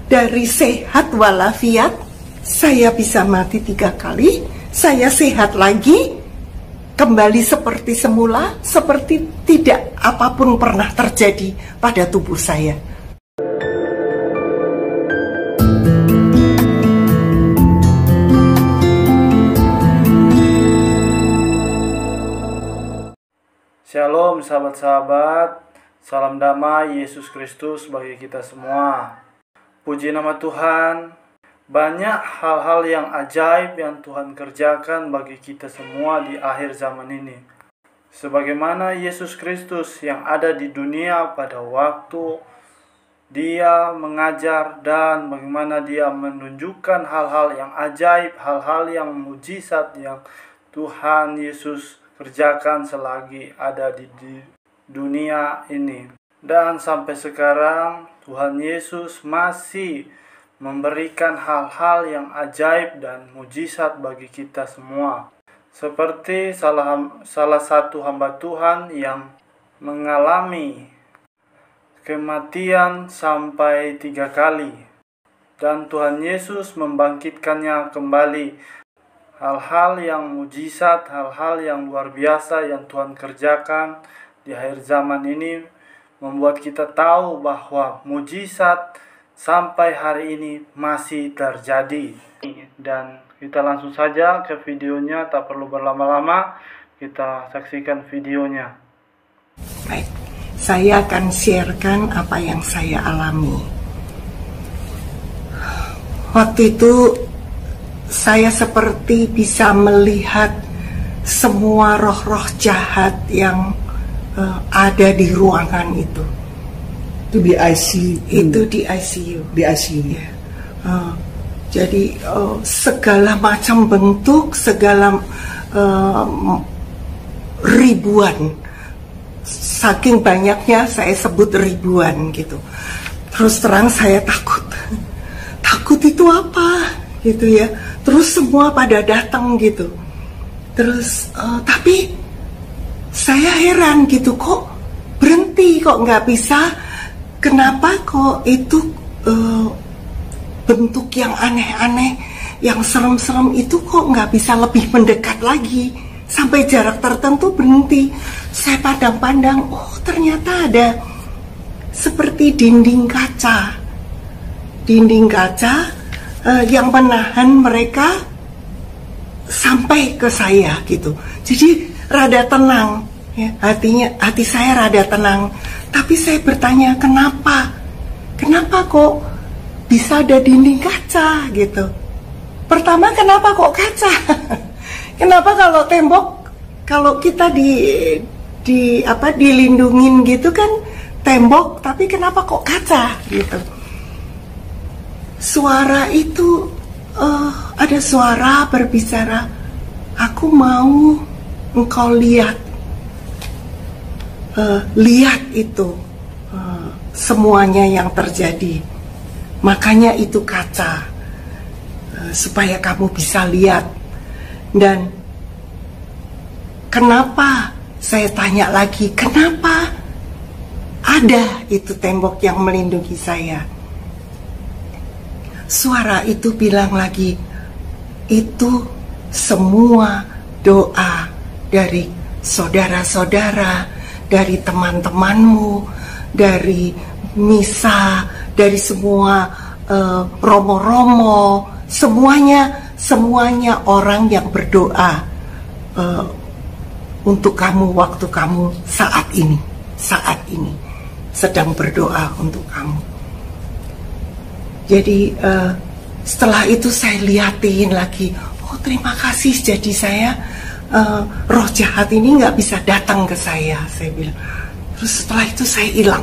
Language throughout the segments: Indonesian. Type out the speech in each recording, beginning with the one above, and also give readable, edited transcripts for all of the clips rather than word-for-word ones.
dari sehat walafiat, saya bisa mati 3 kali, saya sehat lagi, kembali seperti semula, seperti tidak apapun pernah terjadi pada tubuh saya. Shalom sahabat-sahabat, salam damai Yesus Kristus bagi kita semua. Puji nama Tuhan, banyak hal-hal yang ajaib yang Tuhan kerjakan bagi kita semua di akhir zaman ini. Sebagaimana Yesus Kristus yang ada di dunia pada waktu Dia mengajar dan bagaimana Dia menunjukkan hal-hal yang ajaib, hal-hal yang mujizat yang Tuhan Yesus kerjakan selagi ada di dunia ini. Dan sampai sekarang Tuhan Yesus masih memberikan hal-hal yang ajaib dan mujizat bagi kita semua. Seperti salah satu hamba Tuhan yang mengalami kematian sampai 3 kali. Dan Tuhan Yesus membangkitkannya kembali. Hal-hal yang mujizat, hal-hal yang luar biasa yang Tuhan kerjakan di akhir zaman ini membuat kita tahu bahwa mujizat sampai hari ini masih terjadi. Dan kita langsung saja ke videonya, tak perlu berlama-lama, kita saksikan videonya. Baik, saya akan sharekan apa yang saya alami. Waktu itu saya seperti bisa melihat semua roh-roh jahat yang ada di ruangan itu. Itu di ICU. Itu di ICU. Di ICU. Ya. Jadi segala macam bentuk, segala ribuan, saking banyaknya saya sebut ribuan gitu. Terus terang saya takut. Takut itu apa? Gitu ya. Terus semua pada datang gitu. Terus tapi saya heran gitu, kok berhenti, kok nggak bisa. Kenapa kok itu bentuk yang aneh-aneh, yang serem-serem itu kok nggak bisa lebih mendekat lagi. Sampai jarak tertentu berhenti. Saya pandang-pandang, oh ternyata ada seperti dinding kaca. Dinding kaca yang menahan mereka sampai ke saya gitu. Jadi rada tenang ya, hati saya rada tenang. Tapi saya bertanya, kenapa kok bisa ada dinding kaca gitu. Pertama, kenapa kok kaca? Kenapa kalau tembok, kalau kita dilindungin gitu kan tembok, tapi kenapa kok kaca gitu. Suara itu ada suara berbicara, aku mau engkau lihat itu semuanya yang terjadi, makanya itu kaca, supaya kamu bisa lihat. Dan kenapa, saya tanya lagi, kenapa ada itu tembok yang melindungi saya? Suara itu bilang lagi, itu semua doa dari saudara-saudara, dari teman-temanmu, dari misa, dari semua romo-romo, semuanya orang yang berdoa untuk kamu waktu kamu saat ini sedang berdoa untuk kamu. Jadi setelah itu saya liatin lagi, oh terima kasih, jadi saya roh jahat ini nggak bisa datang ke saya bilang. Terus setelah itu saya hilang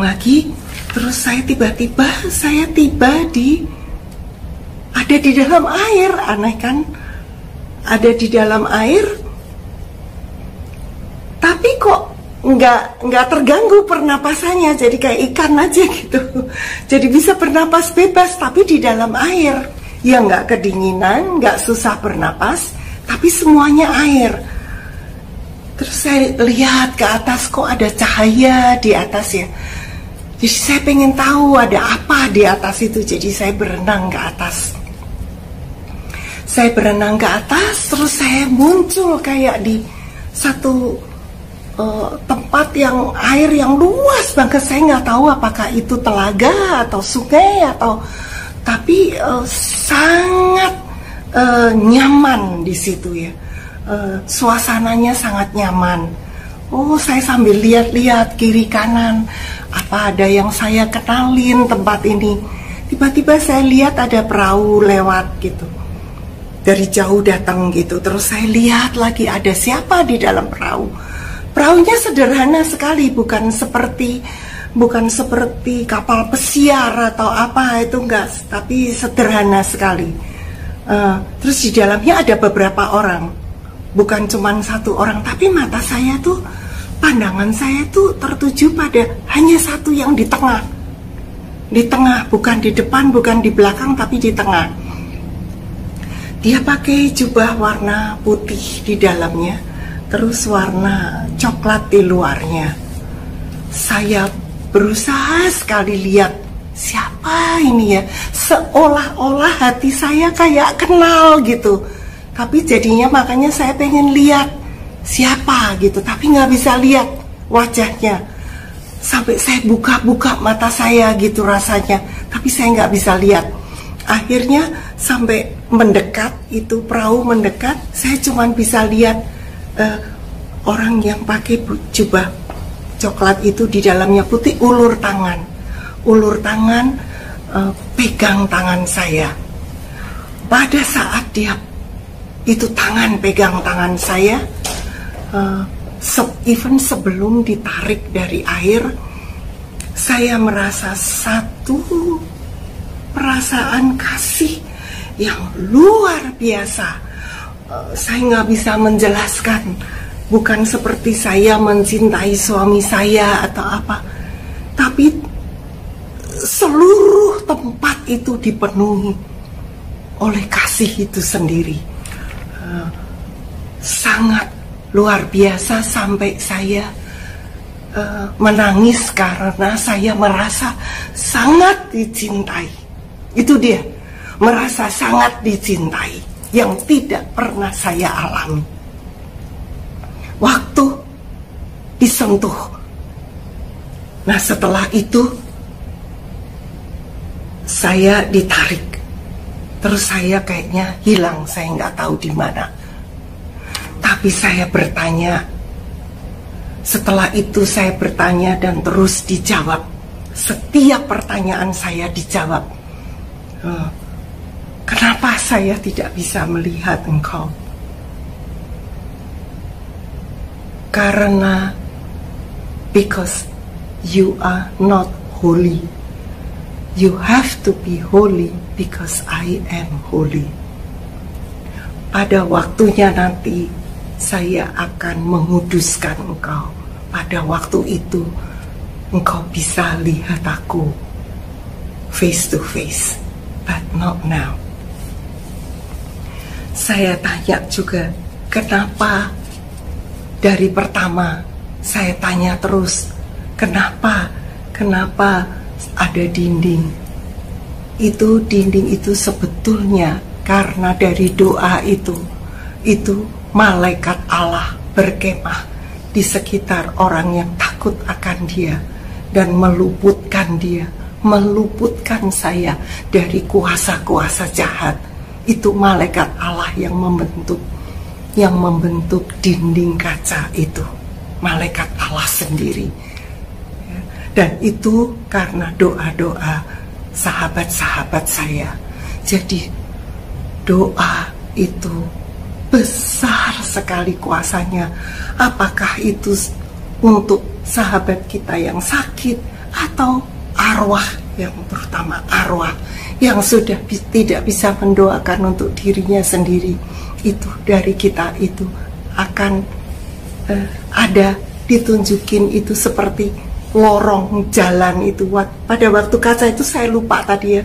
lagi, terus saya tiba-tiba ada di dalam air. Aneh kan, ada di dalam air, tapi kok nggak terganggu pernapasannya, jadi kayak ikan aja gitu. Jadi bisa bernapas bebas, tapi di dalam air. Ya nggak kedinginan, nggak susah bernapas, tapi semuanya air. Terus saya lihat ke atas, kok ada cahaya di atas ya. Jadi saya pengen tahu ada apa di atas itu. Jadi saya berenang ke atas. Saya berenang ke atas, terus saya muncul kayak di satu tempat yang air yang luas banget. Saya nggak tahu apakah itu telaga atau sungai atau, tapi sangat nyaman di situ ya. Suasananya sangat nyaman. Oh, saya sambil lihat-lihat kiri kanan, apa ada yang saya kenalin tempat ini. Tiba-tiba saya lihat ada perahu lewat gitu. Dari jauh datang gitu. Terus saya lihat lagi ada siapa di dalam perahu. Perahunya sederhana sekali, bukan seperti kapal pesiar atau apa, itu enggak, tapi sederhana sekali. Terus di dalamnya ada beberapa orang, bukan cuma satu orang, tapi mata saya tuh, pandangan saya tuh tertuju pada hanya satu yang di tengah, bukan di depan, bukan di belakang, tapi di tengah. Dia pakai jubah warna putih di dalamnya, terus warna coklat di luarnya. Saya berusaha sekali lihat siapa ini ya, seolah-olah hati saya kayak kenal gitu. Tapi jadinya makanya saya pengen lihat siapa gitu, tapi nggak bisa lihat wajahnya. Sampai saya buka-buka mata saya gitu rasanya, tapi saya nggak bisa lihat. Akhirnya sampai mendekat, itu perahu mendekat, saya cuma bisa lihat orang yang pakai jubah coklat itu di dalamnya putih, ulur tangan pegang tangan saya. Pada saat dia itu tangan pegang tangan saya, even sebelum ditarik dari air, saya merasa satu perasaan kasih yang luar biasa. Saya nggak bisa menjelaskan, bukan seperti saya mencintai suami saya atau apa, tapi seluruh tempat itu dipenuhi oleh kasih itu sendiri. Sangat luar biasa sampai saya menangis karena saya merasa sangat dicintai. Itu dia, merasa sangat dicintai yang tidak pernah saya alami. Waktu disentuh. Nah, setelah itu saya ditarik. Terus saya kayaknya hilang, saya nggak tahu di mana. Tapi saya bertanya. Setelah itu saya bertanya dan terus dijawab. Setiap pertanyaan saya dijawab. Kenapa saya tidak bisa melihat engkau? Karena because you are not holy. You have to be holy because I am holy. Pada waktunya nanti saya akan menguduskan engkau. Pada waktu itu engkau bisa lihat aku face to face, but not now. Saya tanya juga, kenapa dari pertama saya tanya terus, kenapa ada dinding? Itu dinding itu sebetulnya karena dari doa itu malaikat Allah berkemah di sekitar orang yang takut akan Dia dan meluputkan saya dari kuasa-kuasa jahat. Itu malaikat Allah yang membentuk dinding kaca itu, malaikat Allah sendiri. Dan itu karena doa-doa sahabat-sahabat saya. Jadi doa itu besar sekali kuasanya. Apakah itu untuk sahabat kita yang sakit atau arwah, yang terutama arwah yang sudah tidak bisa mendoakan untuk dirinya sendiri, itu dari kita itu akan ada ditunjukin itu seperti lorong jalan itu. Pada waktu kaca itu saya lupa tadi ya,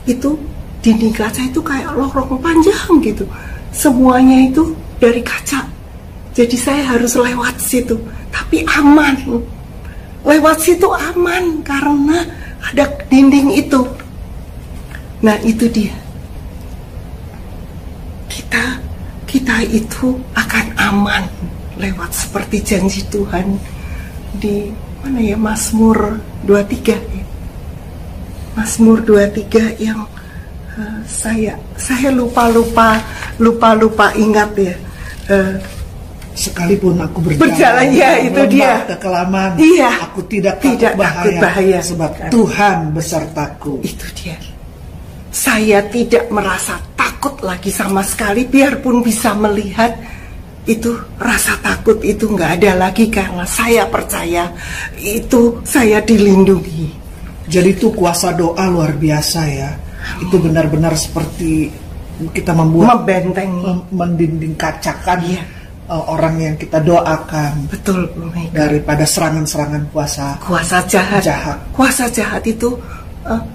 itu dinding kaca itu kayak lorong panjang gitu, semuanya itu dari kaca. Jadi saya harus lewat situ, tapi aman, lewat situ aman karena ada dinding itu. Nah itu dia, kita itu akan aman lewat seperti janji Tuhan di mana ya, Mazmur 23 ya. Mazmur 23 yang saya lupa ingat ya. Sekalipun aku berjalan ya, itu dia kekelaman, iya, aku tidak takut bahaya sebab Tuhan besertaku. Itu dia. Saya tidak merasa takut lagi sama sekali, biarpun bisa melihat itu, rasa takut itu nggak ada lagi karena saya percaya itu saya dilindungi. Jadi itu kuasa doa luar biasa ya. Itu benar-benar seperti kita membentengi, mendinding kacakan ya. Orang yang kita doakan. Betul, Bu Mega. Daripada serangan-serangan kuasa jahat. Kuasa jahat itu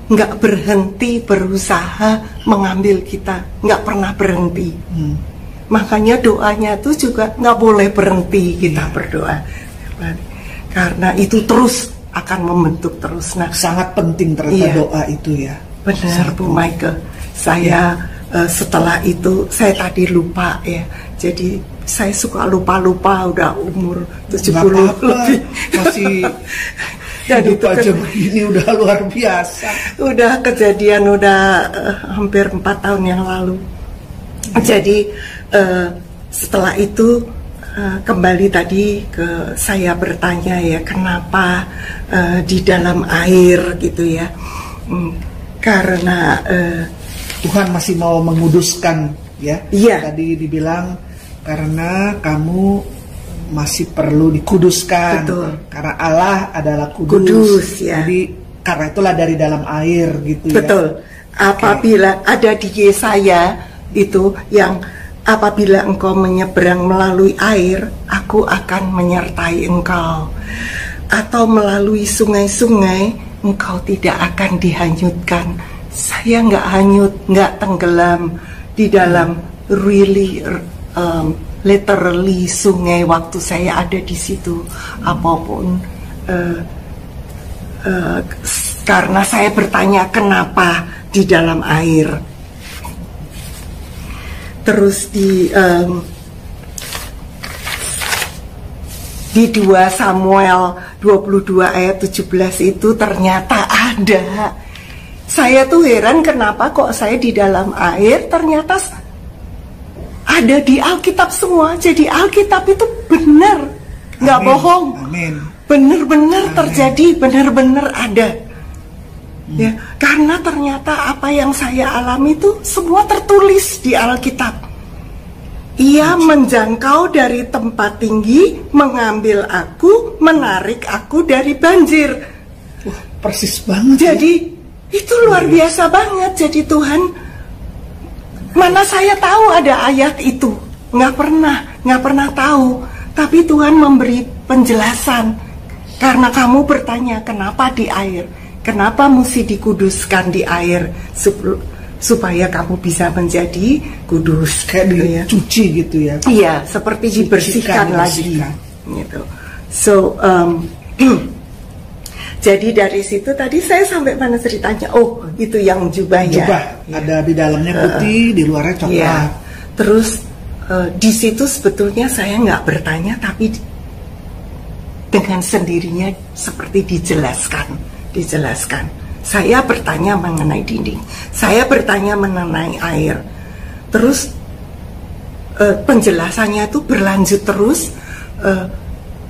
nggak berhenti berusaha mengambil kita, nggak pernah berhenti. Makanya doanya itu juga nggak boleh berhenti kita berdoa, karena itu terus akan membentuk terus. Nah, sangat penting ternyata doa itu ya. Benar, Bu Michael. Saya setelah itu saya tadi lupa ya. Jadi saya suka lupa udah umur 70 lebih. Masih dan itu aja begini udah luar biasa. Udah kejadian hampir 4 tahun yang lalu. Jadi setelah itu kembali tadi ke saya bertanya ya, kenapa di dalam air gitu ya. Karena Tuhan masih mau menguduskan ya. Iya. Tadi dibilang karena kamu masih perlu dikuduskan. Betul. Karena Allah adalah kudus ya. Jadi karena itulah dari dalam air gitu. Betul. Ya. Apabila ada di Yesaya itu yang apabila engkau menyeberang melalui air, aku akan menyertai engkau. Atau melalui sungai-sungai, engkau tidak akan dihanyutkan. Saya nggak hanyut, nggak tenggelam di dalam literally sungai waktu saya ada di situ, apapun karena saya bertanya kenapa di dalam air. Terus di 2 Samuel 22 ayat 17 itu ternyata ada. Saya tuh heran kenapa kok saya di dalam air, ternyata ada di Alkitab semua. Jadi Alkitab itu benar, nggak bohong. Amin. Benar-benar terjadi, benar-benar ada. Ya, karena ternyata apa yang saya alami itu semua tertulis di Alkitab. Ia menjangkau dari tempat tinggi, mengambil aku, menarik aku dari banjir. Wah, persis banget. Jadi itu luar biasa banget. Jadi Tuhan, mana saya tahu ada ayat itu, nggak pernah tahu. Tapi Tuhan memberi penjelasan. Karena kamu bertanya kenapa di air, kenapa mesti dikuduskan di air, supaya kamu bisa menjadi kudus. Kayak dicuci gitu ya. Iya, seperti dibersihkan lagi gitu. So jadi dari situ tadi saya sampai mana ceritanya? Oh, itu yang jubah ya. Jubah ada di dalamnya putih, di luarnya coklat. Iya. Terus di situ sebetulnya saya nggak bertanya, tapi dengan sendirinya seperti dijelaskan. Saya bertanya mengenai dinding, saya bertanya mengenai air. Terus penjelasannya itu berlanjut terus.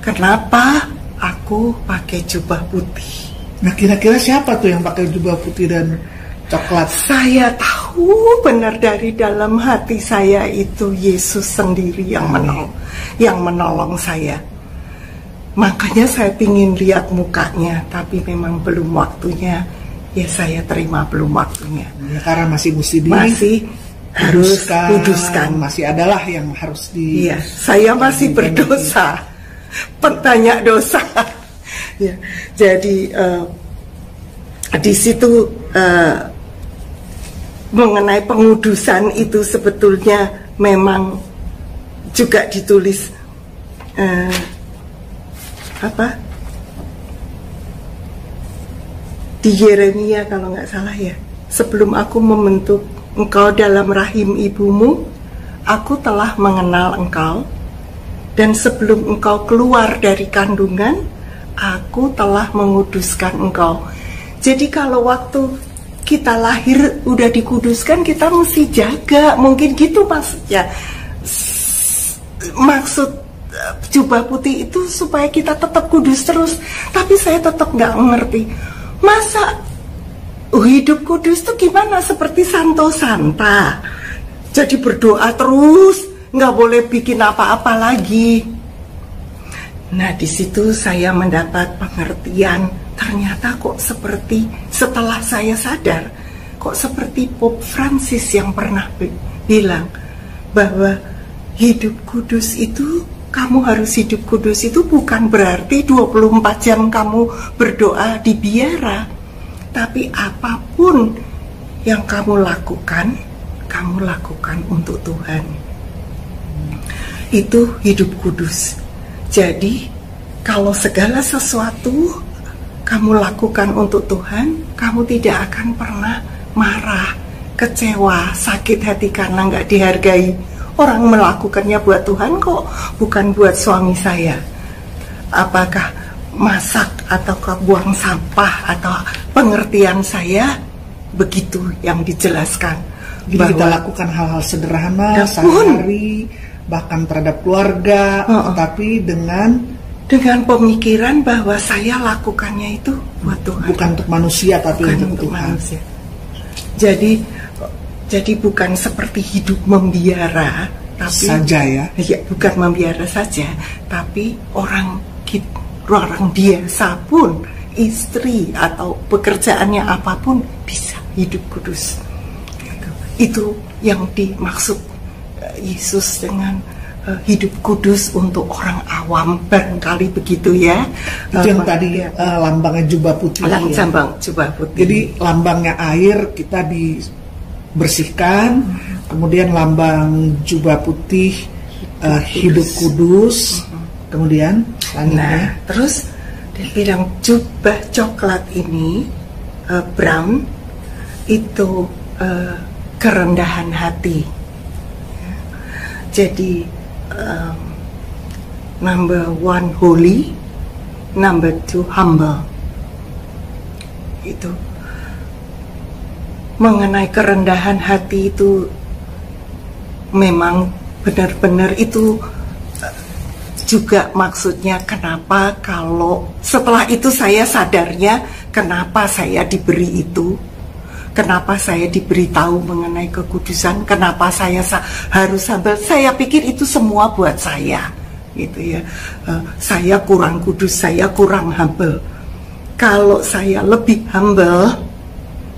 Kenapa aku pakai jubah putih? Nah, kira-kira siapa tuh yang pakai jubah putih dan coklat? Saya tahu benar dari dalam hati saya itu Yesus sendiri yang menolong saya. Makanya saya ingin lihat mukanya, tapi memang belum waktunya. Ya saya terima belum waktunya. Ya, karena masih harus kuduskan. Masih adalah yang harus di. Iya, saya masih berdosa. Penanya dosa. Ya, jadi di situ mengenai pengudusan itu sebetulnya memang juga ditulis di Yeremia kalau nggak salah ya, sebelum aku membentuk engkau dalam rahim ibumu, aku telah mengenal engkau, dan sebelum engkau keluar dari kandungan, aku telah menguduskan engkau. Jadi kalau waktu kita lahir udah dikuduskan, kita mesti jaga, mungkin gitu maksudnya. Maksud jubah putih itu supaya kita tetap kudus terus. Tapi saya tetap nggak mengerti, masa hidup kudus itu gimana, seperti Santo Santa, jadi berdoa terus, nggak boleh bikin apa-apa lagi. Nah, di situ saya mendapat pengertian, ternyata kok seperti, setelah saya sadar, kok seperti Pope Francis yang pernah bilang bahwa hidup kudus itu, kamu harus hidup kudus itu bukan berarti 24 jam kamu berdoa di biara, tapi apapun yang kamu lakukan untuk Tuhan. Itu hidup kudus. Jadi, kalau segala sesuatu kamu lakukan untuk Tuhan, kamu tidak akan pernah marah, kecewa, sakit hati karena nggak dihargai. Orang melakukannya buat Tuhan kok, bukan buat suami saya. Apakah masak atau buang sampah, atau pengertian saya begitu yang dijelaskan. Jadi kita lakukan hal-hal sederhana sehari-hari, bahkan terhadap keluarga, tetapi dengan pemikiran bahwa saya lakukannya itu buat Tuhan, bukan untuk manusia, tapi bukan untuk Tuhan. Manusia. Jadi bukan seperti hidup membiara, tapi saja ya. Ya, bukan membiara saja, tapi orang biasa pun, istri atau pekerjaannya apapun bisa hidup kudus. Itu yang dimaksud Yesus dengan hidup kudus untuk orang awam, barangkali begitu ya. Itu yang tadi lambangnya jubah putih. Lambang jubah putih. Jadi lambangnya air kita dibersihkan, kemudian lambang jubah putih hidup kudus, kemudian nah, terus dia bilang jubah coklat ini brown itu kerendahan hati. Jadi number 1 holy, number 2 humble. Itu mengenai kerendahan hati itu memang benar-benar itu juga maksudnya kenapa kalau setelah itu saya sadarnya kenapa saya diberi itu. Kenapa saya diberitahu mengenai kekudusan? Kenapa saya harus humble? Saya pikir itu semua buat saya, gitu ya. Saya kurang kudus, saya kurang humble. Kalau saya lebih humble,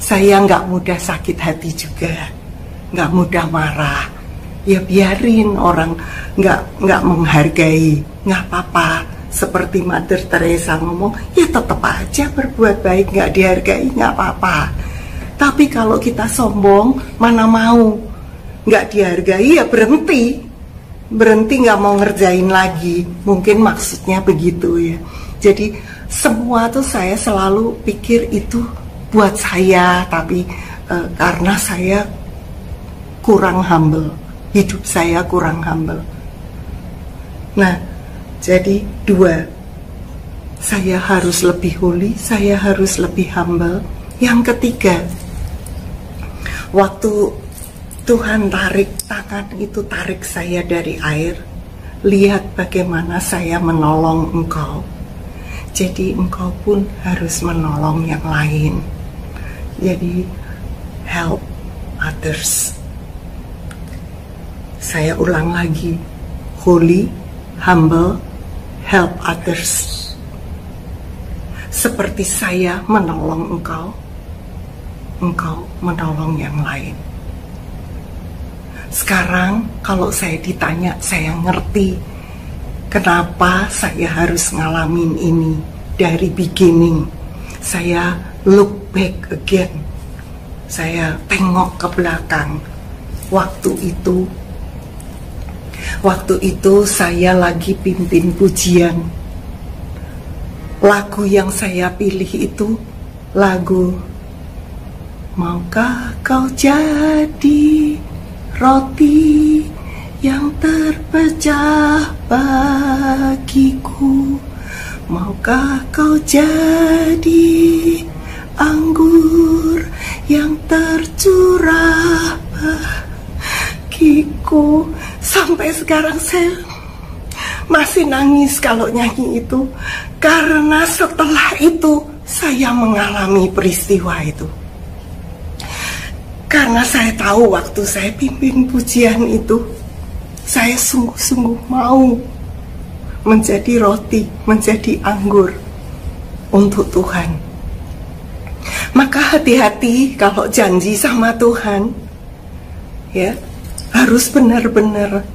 saya nggak mudah sakit hati juga, nggak mudah marah. Ya biarin orang nggak menghargai, nggak apa-apa. Seperti Mother Teresa ngomong, ya tetap aja berbuat baik, nggak dihargai nggak apa-apa. Tapi kalau kita sombong, mana mau, nggak dihargai ya berhenti nggak mau ngerjain lagi. Mungkin maksudnya begitu ya. Jadi semua tuh saya selalu pikir itu buat saya, tapi karena saya kurang humble, hidup saya kurang humble. Nah, jadi 2, saya harus lebih holy, saya harus lebih humble. Yang ketiga, waktu Tuhan tarik tangan itu, tarik saya dari air, lihat bagaimana saya menolong engkau. Jadi engkau pun harus menolong yang lain. Jadi help others. Saya ulang lagi, holy, humble, help others. Seperti saya menolong engkau, engkau menolong yang lain. Sekarang kalau saya ditanya, saya ngerti kenapa saya harus ngalamin ini dari beginning. Saya look back again. Saya tengok ke belakang. Waktu itu saya lagi pimpin pujian. Lagu yang saya pilih itu lagu Maukah kau jadi roti yang terpecah bagiku? Maukah kau jadi anggur yang tercurah bagiku? Sampai sekarang saya masih nangis kalau nyanyi itu, karena setelah itu saya mengalami peristiwa itu. Karena saya tahu waktu saya pimpin pujian itu, saya sungguh-sungguh mau menjadi roti, menjadi anggur untuk Tuhan. Maka hati-hati kalau janji sama Tuhan, ya, harus benar-benar,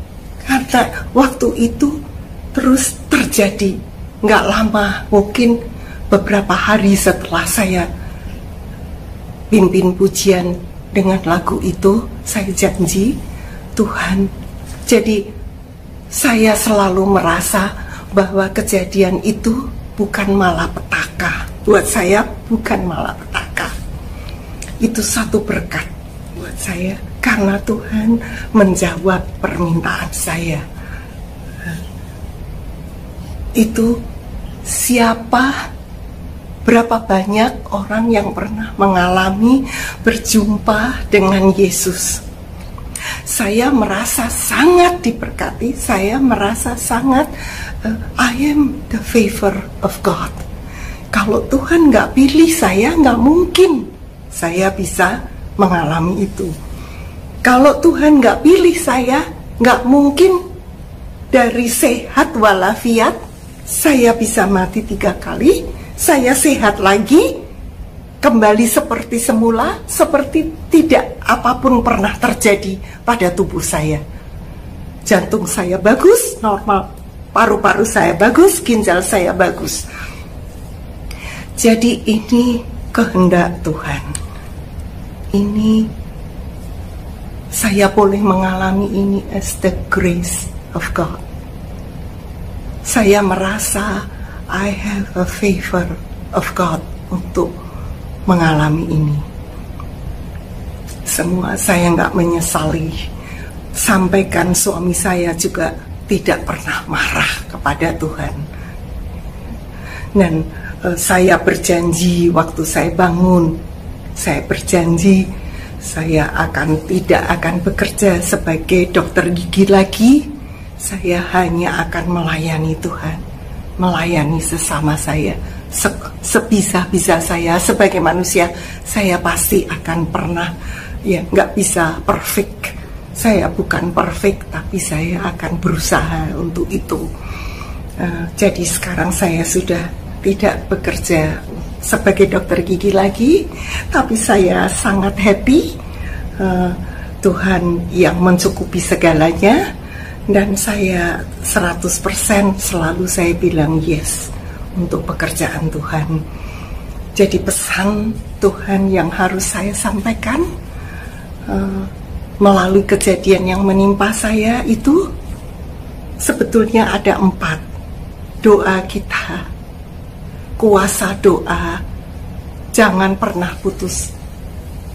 karena waktu itu terus terjadi. Nggak lama, mungkin beberapa hari setelah saya pimpin pujian dengan lagu itu, saya janji Tuhan. Jadi saya selalu merasa bahwa kejadian itu bukan malapetaka. Buat saya bukan malapetaka. Itu satu berkat buat saya, karena Tuhan menjawab permintaan saya. Itu siapa, berapa banyak orang yang pernah mengalami berjumpa dengan Yesus. Saya merasa sangat diberkati, saya merasa sangat I am the favor of God. Kalau Tuhan nggak pilih saya, nggak mungkin saya bisa mengalami itu. Kalau Tuhan nggak pilih saya, nggak mungkin dari sehat walafiat saya bisa mati 3 kali, saya sehat lagi, kembali seperti semula, seperti tidak apapun pernah terjadi pada tubuh saya. Jantung saya bagus, normal, paru-paru saya bagus, ginjal saya bagus. Jadi ini kehendak Tuhan. Ini saya boleh mengalami ini as the grace of God. Saya merasa I have a favor of God untuk mengalami ini. Semua saya nggak menyesali. Sampaikan suami saya juga tidak pernah marah kepada Tuhan. Dan saya berjanji waktu saya bangun, saya berjanji saya tidak akan bekerja sebagai dokter gigi lagi. Saya hanya akan melayani Tuhan, melayani sesama saya. Sebisa-bisa saya sebagai manusia, saya pasti akan pernah, ya nggak bisa perfect. Saya bukan perfect, tapi saya akan berusaha untuk itu. Jadi sekarang saya sudah tidak bekerja sebagai dokter gigi lagi, tapi saya sangat happy. Tuhan yang mencukupi segalanya. Dan saya 100% selalu saya bilang yes untuk pekerjaan Tuhan. Jadi pesan Tuhan yang harus saya sampaikan melalui kejadian yang menimpa saya itu sebetulnya ada 4. Doa kita, kuasa doa, jangan pernah putus.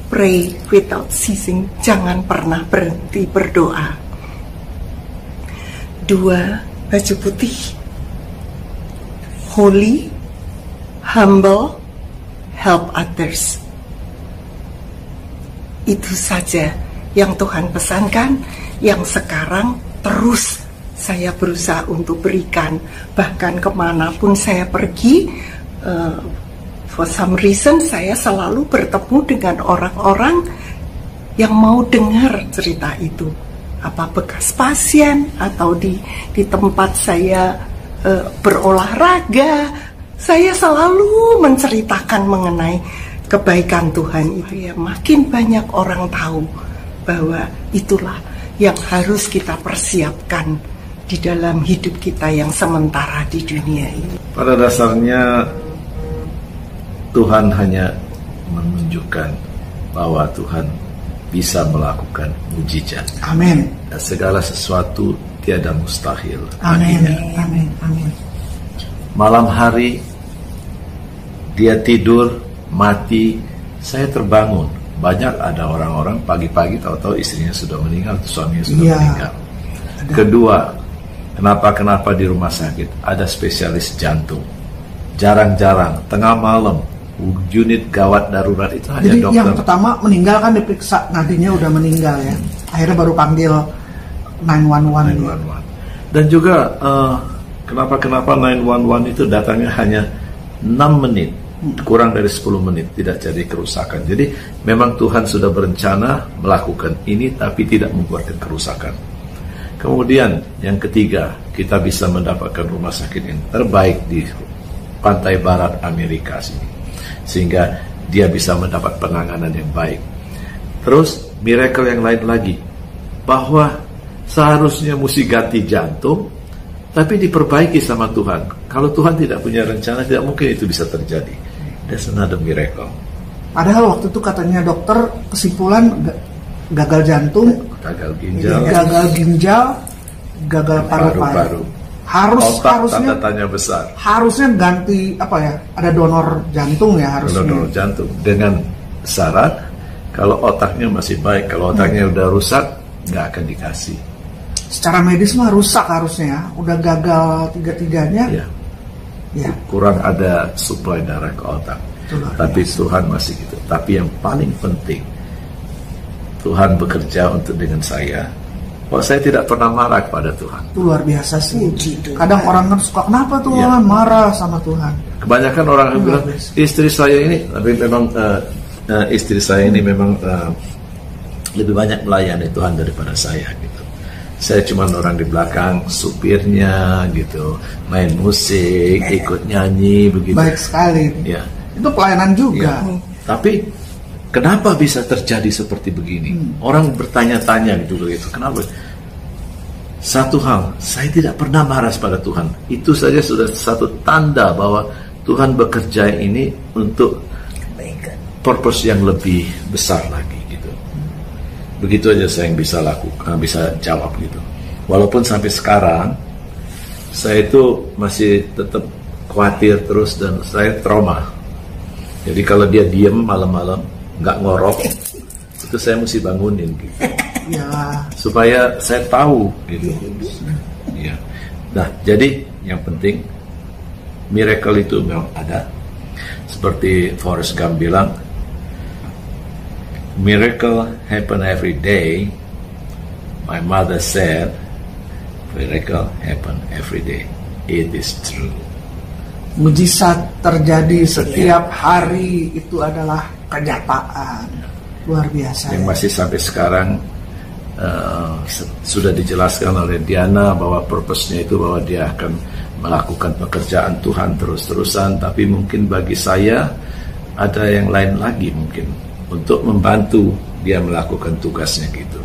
Pray without ceasing, jangan pernah berhenti berdoa. 2, baju putih, holy, humble, help others. Itu saja yang Tuhan pesankan, yang sekarang terus saya berusaha untuk berikan. Bahkan kemanapun saya pergi, for some reason saya selalu bertemu dengan orang-orang yang mau dengar cerita itu. Apa bekas pasien atau di tempat saya berolahraga, saya selalu menceritakan mengenai kebaikan Tuhan. Ya, makin banyak orang tahu bahwa itulah yang harus kita persiapkan di dalam hidup kita yang sementara di dunia ini. Pada dasarnya Tuhan hanya menunjukkan bahwa Tuhan bisa melakukan mujizat. Amin. Dan segala sesuatu tiada mustahil. Amin. Amin. Amin. Malam hari dia tidur mati, saya terbangun. Banyak ada orang-orang pagi-pagi tahu-tahu istrinya sudah meninggal, suaminya sudah meninggal. Kedua, kenapa di rumah sakit ada spesialis jantung. Jarang-jarang tengah malam unit gawat darurat itu hanya jadi dokter. Yang pertama meninggal kan diperiksa nadinya udah meninggal ya. Akhirnya baru panggil 911. Dan juga kenapa 911 itu datangnya hanya 6 menit, kurang dari 10 menit, tidak jadi kerusakan. Jadi memang Tuhan sudah berencana melakukan ini tapi tidak membuatkan kerusakan. Kemudian yang ketiga, kita bisa mendapatkan rumah sakit yang terbaik di pantai barat Amerika sini, sehingga dia bisa mendapat penanganan yang baik. Terus miracle yang lain lagi, bahwa seharusnya mesti ganti jantung, tapi diperbaiki sama Tuhan. Kalau Tuhan tidak punya rencana, tidak mungkin itu bisa terjadi. That's another miracle. Padahal waktu itu katanya dokter kesimpulan gagal jantung, gagal ginjal, gagal paru-paru. Harusnya tanda besar. Harusnya ganti apa ya? Ada donor jantung ya harusnya. Donor jantung dengan syarat kalau otaknya masih baik. Kalau otaknya udah rusak, nggak akan dikasih. Secara medis mah rusak harusnya ya. Udah gagal tiga-tiganya. Ya. Kurang ada suplai darah ke otak. Tapi Tuhan masih gitu. Tapi yang paling penting, Tuhan bekerja untuk dengan saya. Kalau saya tidak pernah marah kepada Tuhan. Itu luar biasa sih. Kadang orang kan suka, kenapa Tuhan marah sama Tuhan? Kebanyakan orang yang bilang, istri saya ini, tapi memang istri saya ini memang lebih banyak melayani Tuhan daripada saya gitu. Saya cuma orang di belakang, supirnya gitu, main musik, ikut nyanyi begitu. Baik sekali. Ya. Itu pelayanan juga. Ya. Tapi kenapa bisa terjadi seperti begini? Orang bertanya-tanya gitu, kenapa? Satu hal, saya tidak pernah marah pada Tuhan. Itu saja sudah satu tanda bahwa Tuhan bekerja ini untuk purpose yang lebih besar lagi gitu. Begitu aja saya yang bisa lakukan, bisa jawab gitu. Walaupun sampai sekarang saya itu masih tetap khawatir terus dan saya trauma. Jadi kalau dia diam malam-malam nggak ngorok, itu saya mesti bangunin gitu. Ya. Supaya saya tahu gitu. Ya. Nah, jadi yang penting miracle itu memang ada. Seperti Forrest Gump bilang, miracle happen every day. My mother said, miracle happen every day. It is true. Mujizat terjadi setiap hari, itu adalah kenyataan. Luar biasa. Yang masih sampai sekarang sudah dijelaskan oleh Diana bahwa purpose-nya itu bahwa dia akan melakukan pekerjaan Tuhan terus-terusan. Tapi mungkin bagi saya ada yang lain lagi mungkin untuk membantu dia melakukan tugasnya gitu.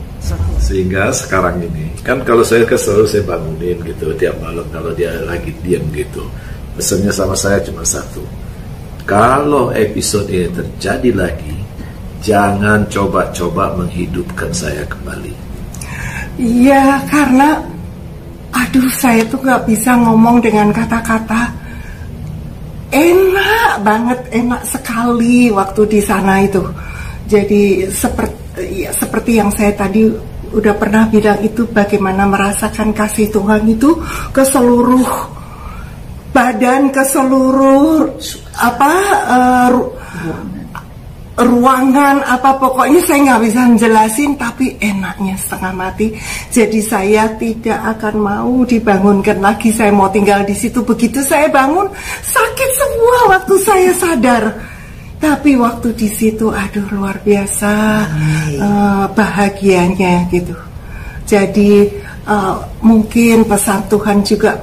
Sehingga sekarang ini kan kalau saya selalu saya bangunin gitu tiap malam kalau dia lagi diam gitu. Pesannya sama saya cuma satu. Kalau episode ini terjadi lagi, jangan coba-coba menghidupkan saya kembali. Iya, karena saya tuh gak bisa ngomong dengan kata-kata. Enak banget, enak sekali waktu di sana itu. Jadi seperti yang saya tadi udah pernah bilang itu, bagaimana merasakan kasih Tuhan itu ke seluruh badan, ke seluruh ruangan, pokoknya saya nggak bisa menjelasin, tapi enaknya setengah mati. Jadi saya tidak akan mau dibangunkan lagi. Saya mau tinggal di situ. Begitu saya bangun, sakit semua waktu saya sadar. Tapi waktu di situ, luar biasa bahagianya gitu. Jadi mungkin pesan Tuhan juga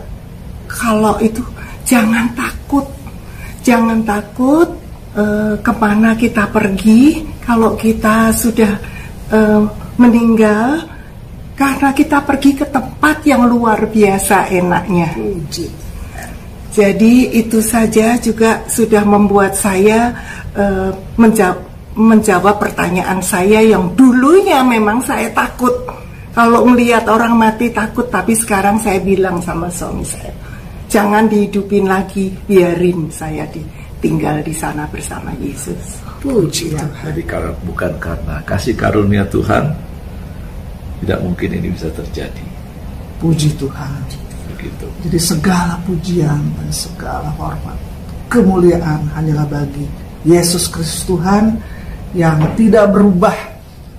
kalau itu jangan takut kemana kita pergi kalau kita sudah meninggal, karena kita pergi ke tempat yang luar biasa enaknya. Jadi itu saja juga sudah membuat saya menjawab pertanyaan saya yang dulunya memang saya takut. Kalau melihat orang mati takut, tapi sekarang saya bilang sama suami saya, jangan dihidupin lagi, biarin saya tinggal di sana bersama Yesus. Puji Tuhan. Jadi kalau bukan karena kasih karunia Tuhan, tidak mungkin ini bisa terjadi. Puji Tuhan. Begitu. Jadi segala pujian dan segala hormat, kemuliaan hanyalah bagi Yesus Kristus Tuhan yang tidak berubah,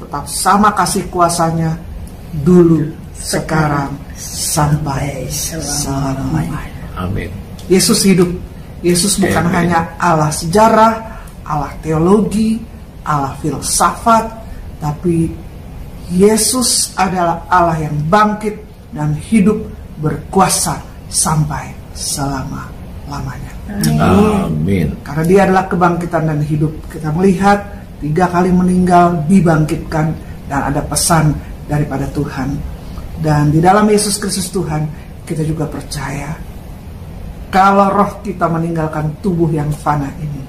tetap sama kasih kuasanya dulu, sekarang, sampai selama-lamanya. Amin. Yesus hidup. Yesus bukan Amen. hanya Allah sejarah, Allah teologi, Allah filsafat, tapi Yesus adalah Allah yang bangkit dan hidup berkuasa sampai selama-lamanya. Amin. Karena dia adalah kebangkitan dan hidup. Kita melihat 3 kali meninggal, dibangkitkan, dan ada pesan daripada Tuhan. Dan di dalam Yesus Kristus Tuhan, kita juga percaya kalau roh kita meninggalkan tubuh yang fana ini,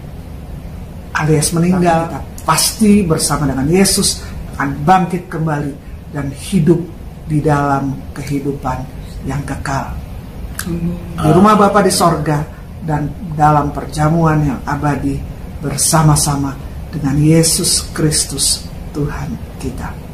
alias meninggal, kita pasti bersama dengan Yesus akan bangkit kembali dan hidup di dalam kehidupan yang kekal di rumah Bapa di sorga dan dalam perjamuan yang abadi bersama-sama dengan Yesus Kristus Tuhan kita.